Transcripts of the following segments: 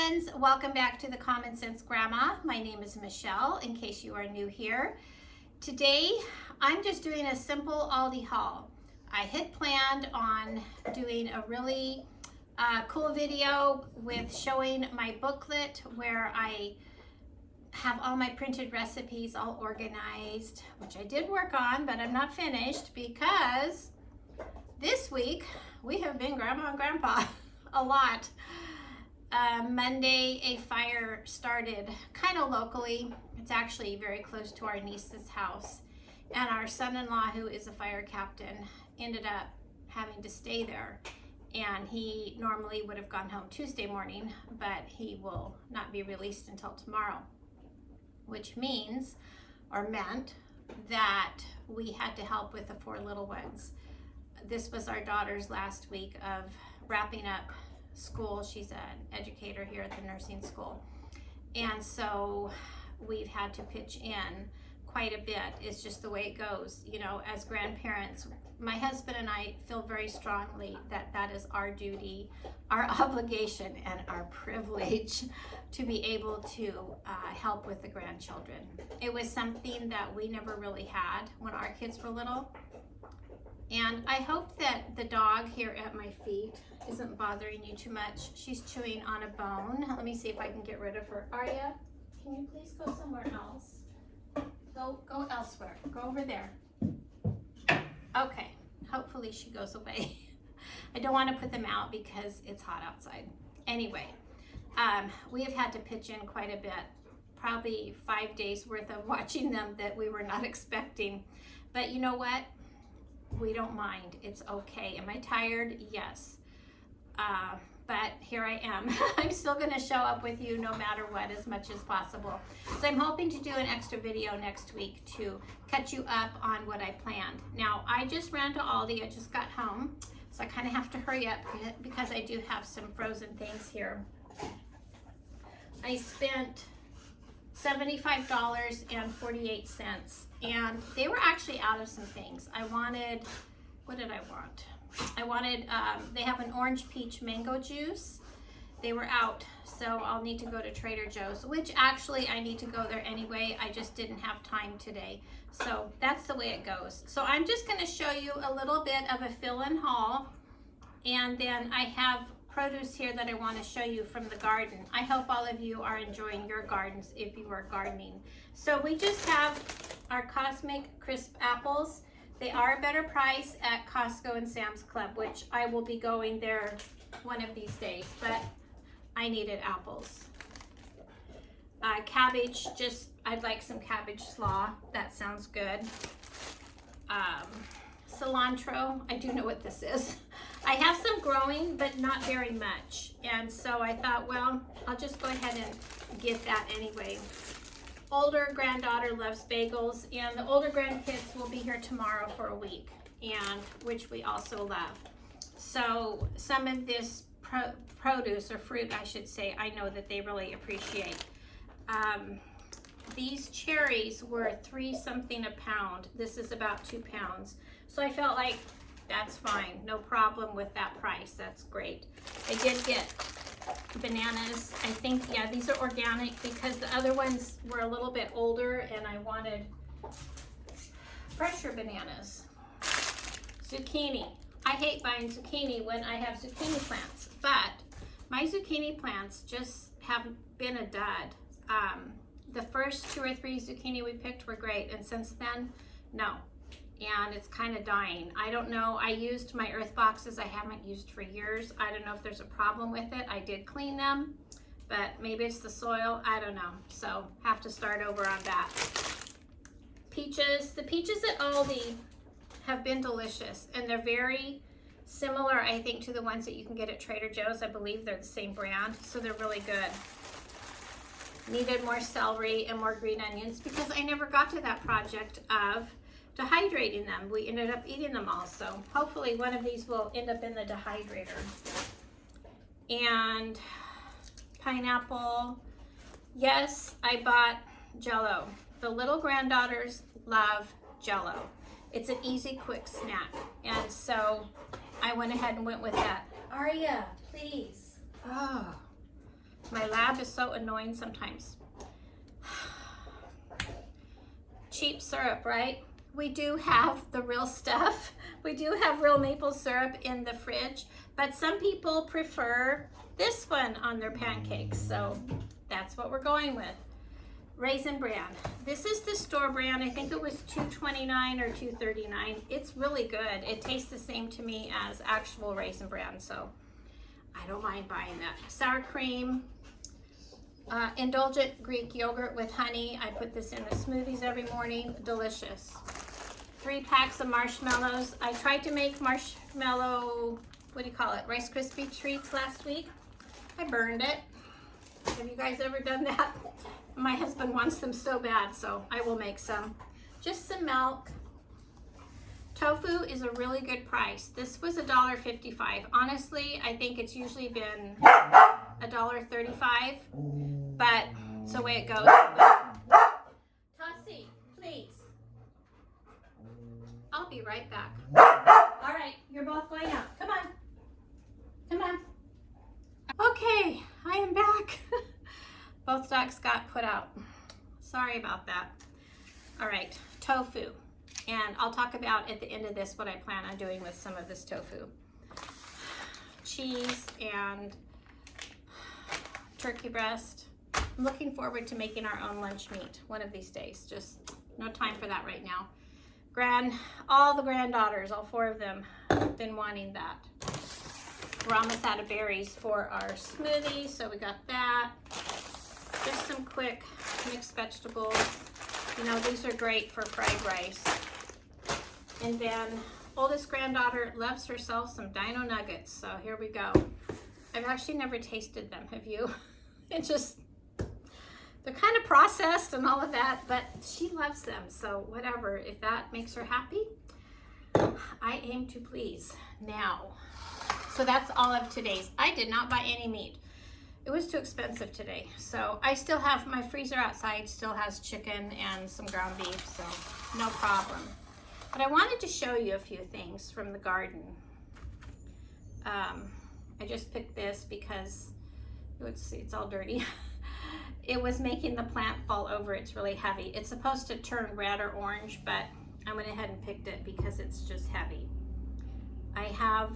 friends, welcome back to the Common Sense Grandma. My name is Michelle, in case you are new here. Today, I'm just doing a simple Aldi haul. I had planned on doing a really cool video with showing my booklet where I have all my printed recipes all organized, which I did work on, but I'm not finished because this week we have been Grandma and Grandpa a lot. Monday, a fire started kind of locally. It's actually very close to our niece's house. And our son-in-law, who is a fire captain, ended up having to stay there. And he normally would have gone home Tuesday morning, but he will not be released until tomorrow, which means, or meant, that we had to help with the 4 little ones. This was our daughter's last week of wrapping up school. She's an educator here at the nursing school. And so we've had to pitch in quite a bit. It's just the way it goes. You know, as grandparents, my husband and I feel very strongly that that is our duty, our obligation, and our privilege to be able to help with the grandchildren. It was something that we never really had when our kids were little. And I hope that the dog here at my feet isn't bothering you too much. She's chewing on a bone. Let me see if I can get rid of her. Arya, can you please go somewhere else? Go elsewhere. Go over there. Okay, hopefully she goes away. I don't want to put them out because it's hot outside. Anyway, we have had to pitch in quite a bit. Probably 5 days worth of watching them that we were not expecting. But you know what? We don't mind. It's okay. Am I tired? Yes. But here I am. I'm still going to show up with you no matter what, as much as possible. So I'm hoping to do an extra video next week to catch you up on what I planned. Now, I just ran to Aldi. I just got home, so I kind of have to hurry up because I do have some frozen things here. I spent $75.48, and they were actually out of some things. I wanted, what did I want? I wanted, they have an orange peach mango juice. They were out, so I'll need to go to Trader Joe's, which actually I need to go there anyway. I just didn't have time today. So that's the way it goes. So I'm just going to show you a little bit of a fill-in haul, and then I have produce here that I want to show you from the garden. I hope all of you are enjoying your gardens if you are gardening. So we just have our Cosmic Crisp apples. They are a better price at Costco and Sam's Club, which I will be going there one of these days, but I needed apples. Cabbage, I'd like some cabbage slaw. That sounds good. Cilantro, I do know what this is. I have some growing, but not very much. And so I thought, well, I'll just go ahead and get that anyway. Older granddaughter loves bagels, and the older grandkids will be here tomorrow for a week, and which we also love. So some of this produce, or fruit I should say, I know that they really appreciate. These cherries were 3 something a pound. This is about 2 pounds. So I felt like that's fine, no problem with that price. That's great. I did get bananas. I think, yeah, these are organic because the other ones were a little bit older and I wanted fresher bananas. Zucchini. I hate buying zucchini when I have zucchini plants, but my zucchini plants just have been a dud. The first 2 or 3 zucchini we picked were great, and since then, no. And it's kind of dying. I don't know. I used my earth boxes I haven't used for years. I don't know if there's a problem with it. I did clean them, but maybe it's the soil. I don't know. So have to start over on that. Peaches. The peaches at Aldi have been delicious, and they're very similar, I think, to the ones that you can get at Trader Joe's. I believe they're the same brand, so they're really good. Needed more celery and more green onions because I never got to that project of dehydrating them. We ended up eating them all, so hopefully one of these will end up in the dehydrator. And pineapple. Yes, I bought Jell-O. The little granddaughters love Jell-O. It's an easy, quick snack, and so I went ahead and went with that. Arya, please. Oh, My lab is so annoying sometimes. Cheap syrup, right? We do have the real stuff. We do have real maple syrup in the fridge, but some people prefer this one on their pancakes, so that's what we're going with. Raisin Bran. This is the store brand. I think it was $2.29 or $2.39. It's really good. It tastes the same to me as actual Raisin Bran, so I don't mind buying that. Sour cream. Indulgent Greek yogurt with honey. I put this in the smoothies every morning. Delicious. 3 packs of marshmallows. I tried to make marshmallow, what do you call it, Rice Krispie treats last week. I burned it. Have you guys ever done that? My husband wants them so bad, so I will make some. Just some milk. Tofu is a really good price. This was $1.55. Honestly, I think it's usually been $1.35, but it's the way it goes. Tossie, please. I'll be right back. All right, you're both going out. Come on. Come on. Okay, I am back. Both ducks got put out. Sorry about that. All right, tofu. And I'll talk about at the end of this what I plan on doing with some of this tofu. Cheese and turkey breast. I'm looking forward to making our own lunch meat one of these days. Just no time for that right now. All the granddaughters, all 4 of them, have been wanting that. We're almost out of berries for our smoothie, so we got that. Just some quick mixed vegetables. You know, these are great for fried rice. And then oldest granddaughter loves herself some dino nuggets, so here we go. I've actually never tasted them, have you? They're kind of processed and all of that, but she loves them, so whatever. If that makes her happy, I aim to please. Now, so that's all of today's. I did not buy any meat. It was too expensive today, so I still have my freezer outside, still has chicken and some ground beef, so no problem. But I wanted to show you a few things from the garden. I just picked this because, let's see, it's all dirty. It was making the plant fall over. It's really heavy. It's supposed to turn red or orange, but I went ahead and picked it because it's just heavy. I have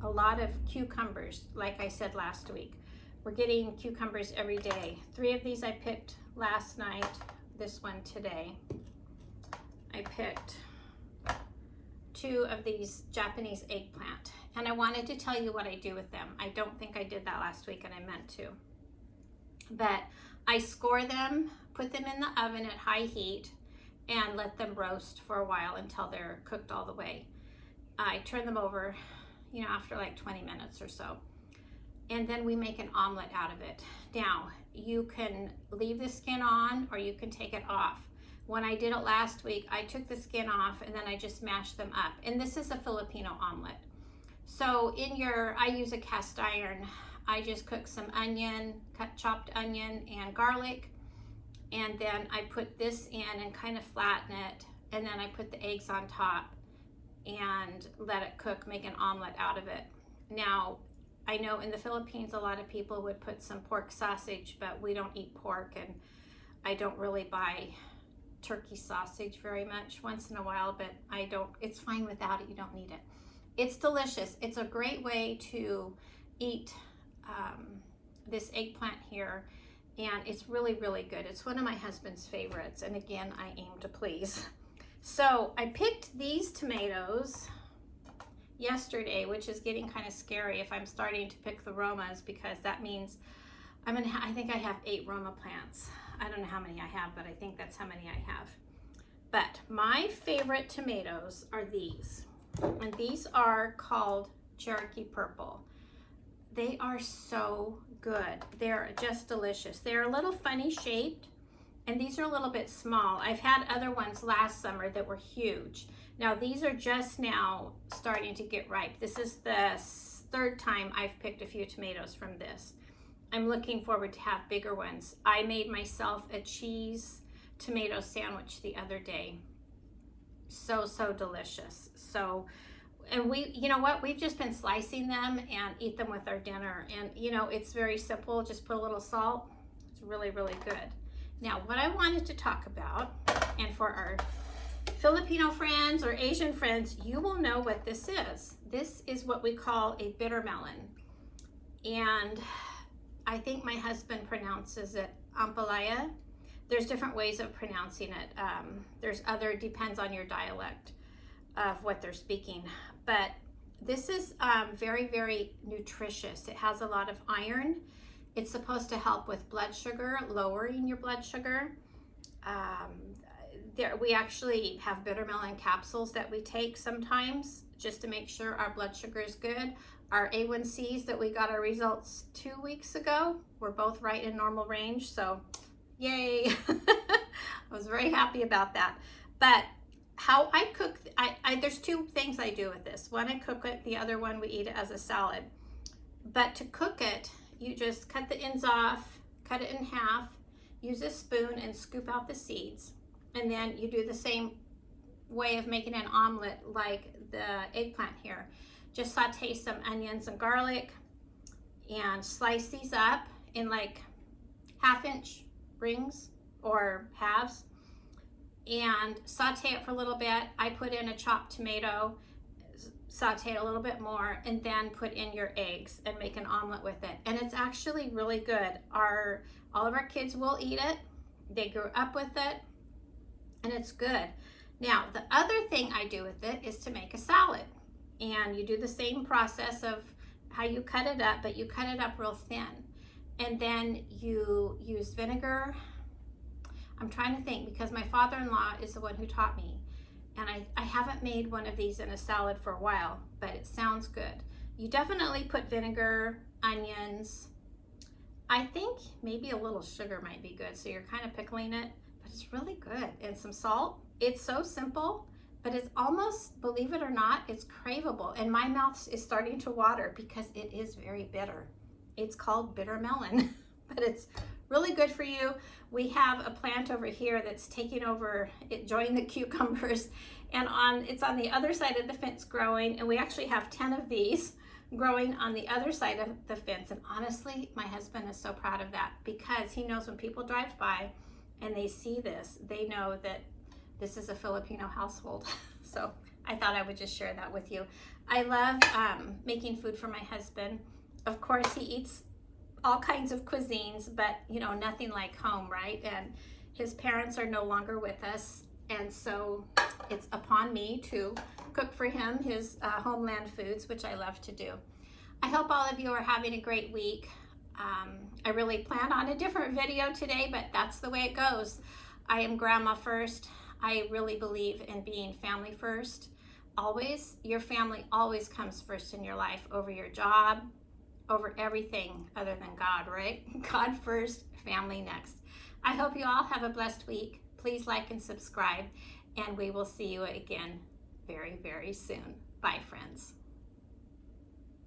a lot of cucumbers, like I said last week. We're getting cucumbers every day. 3 of these I picked last night, this one today. I picked 2 of these Japanese eggplant, and I wanted to tell you what I do with them. I don't think I did that last week, and I meant to. But I score them, put them in the oven at high heat, and let them roast for a while until they're cooked all the way. I turn them over, you know, after like 20 minutes or so. And then we make an omelet out of it. Now, you can leave the skin on or you can take it off. When I did it last week, I took the skin off and then I just mashed them up. And this is a Filipino omelet. So I use a cast iron. I just cook some onion, chopped onion and garlic. And then I put this in and kind of flatten it. And then I put the eggs on top and let it cook, make an omelet out of it. Now, I know in the Philippines, a lot of people would put some pork sausage, but we don't eat pork, and I don't really buy turkey sausage very much, once in a while, but it's fine without it. You don't need it. It's delicious. It's a great way to eat this eggplant here, and it's really, really good. It's one of my husband's favorites, and again, I aim to please. So I picked these tomatoes yesterday, which is getting kind of scary if I'm starting to pick the Romas, because that means I think I have 8 Roma plants. I don't know how many I have, but I think that's how many I have. But my favorite tomatoes are these, and these are called Cherokee Purple. They are so good. They're just delicious. They're a little funny shaped, and these are a little bit small. I've had other ones last summer that were huge. Now these are just now starting to get ripe. This is the 3rd time I've picked a few tomatoes from this. I'm looking forward to have bigger ones. I made myself a cheese tomato sandwich the other day. So delicious. So and we, you know what, we've just been slicing them and eat them with our dinner. And you know, it's very simple. Just put a little salt. It's really, really good. Now, what I wanted to talk about, and for our Filipino friends or Asian friends, you will know what this is. This is what we call a bitter melon. And I think my husband pronounces it ampalaya. There's different ways of pronouncing it. There's other, depends on your dialect of what they're speaking. But this is very, very nutritious. It has a lot of iron. It's supposed to help with blood sugar, lowering your blood sugar. We actually have bitter melon capsules that we take sometimes just to make sure our blood sugar is good. Our A1Cs that we got our results 2 weeks ago were both right in normal range, so yay. I was very happy about that. But how I cook, there's two things I do with this. One, I cook it. The other one, we eat it as a salad. But to cook it, you just cut the ends off, cut it in half, use a spoon and scoop out the seeds. And then you do the same way of making an omelet like the eggplant here. Just saute some onions and garlic and slice these up in like 1/2-inch rings or halves and saute it for a little bit. I put in a chopped tomato, saute it a little bit more, and then put in your eggs and make an omelet with it. And it's actually really good. All of our kids will eat it. They grew up with it, and it's good. Now, the other thing I do with it is to make a salad. And you do the same process of how you cut it up, but you cut it up real thin. And then you use vinegar. I'm trying to think, because my father-in-law is the one who taught me. And I haven't made one of these in a salad for a while, but it sounds good. You definitely put vinegar, onions. I think maybe a little sugar might be good, so you're kind of pickling it, but it's really good. And some salt. It's so simple, but it's almost, believe it or not, it's craveable. And my mouth is starting to water because it is very bitter. It's called bitter melon, but it's really good for you. We have a plant over here that's taking over, it joined the cucumbers, and it's on the other side of the fence growing, and we actually have 10 of these growing on the other side of the fence. And honestly, my husband is so proud of that, because he knows when people drive by and they see this, they know that this is a Filipino household. So I thought I would just share that with you. I love making food for my husband. Of course, he eats all kinds of cuisines, but you know, nothing like home, right? And his parents are no longer with us, and so it's upon me to cook for him his homeland foods, which I love to do. I hope all of you are having a great week. I really plan on a different video today, but that's the way it goes. I am grandma first. I really believe in being family first. Always, your family always comes first in your life over your job, over everything other than God, right? God first, family next. I hope you all have a blessed week. Please like and subscribe, and we will see you again very, very soon. Bye, friends.